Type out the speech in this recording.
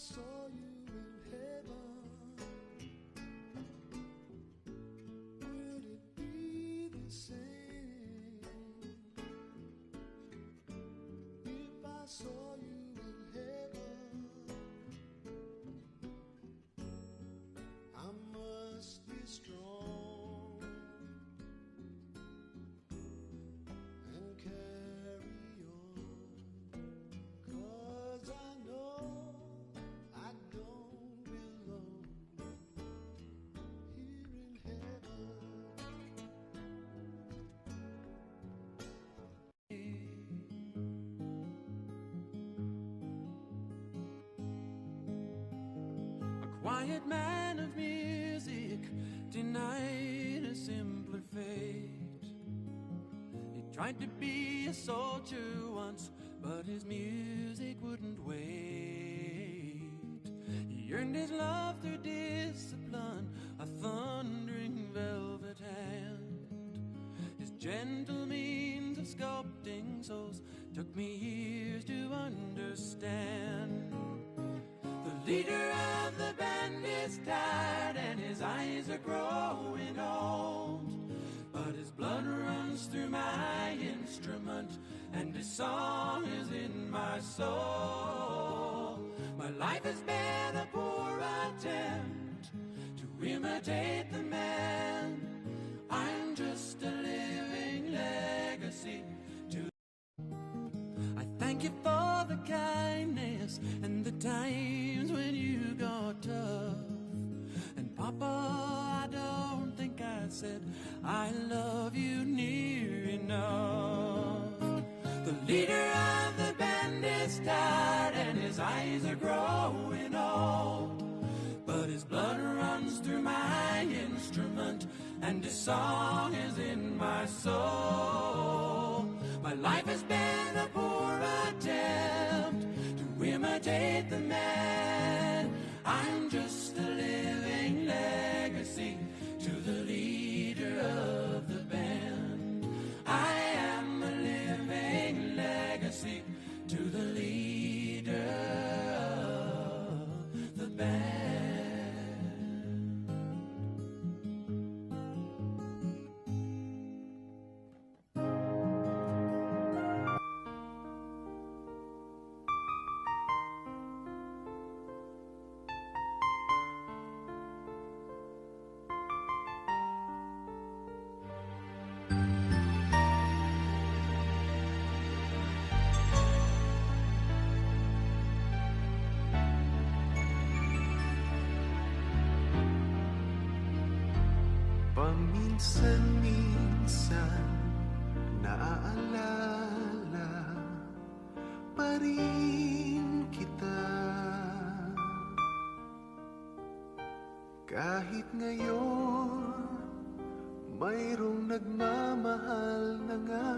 saw you in heaven, would it be the same if I saw you in heaven? I must be strong and carry on, 'cause I know I don't belong here in heaven. A quiet man of music, denied a simpler fate. He tried to be a soldier once, but his music wouldn't wait. He earned his love through discipline, a thundering velvet hand. His gentle means of sculpting souls took me years to understand. The leader of the band is tired and his eyes are growing old, but his blood runs through my instrument and his song is in my soul. My life has been a poor attempt to imitate the man. I'm just a living legacy to. I thank you for the kindness and the times when you got tough. And Papa, I don't think I said I love you near enough. The leader of the band is tired and his eyes are growing old, but his blood runs through my instrument and his song is in my soul. My life has been a poor attempt to imitate the man. I'm just a living legacy to the leader of the band. I am a living legacy to the leader of the band. Paminsan-minsan naaalala pa rin kita, kahit ngayon mayroong nagmamahal na nga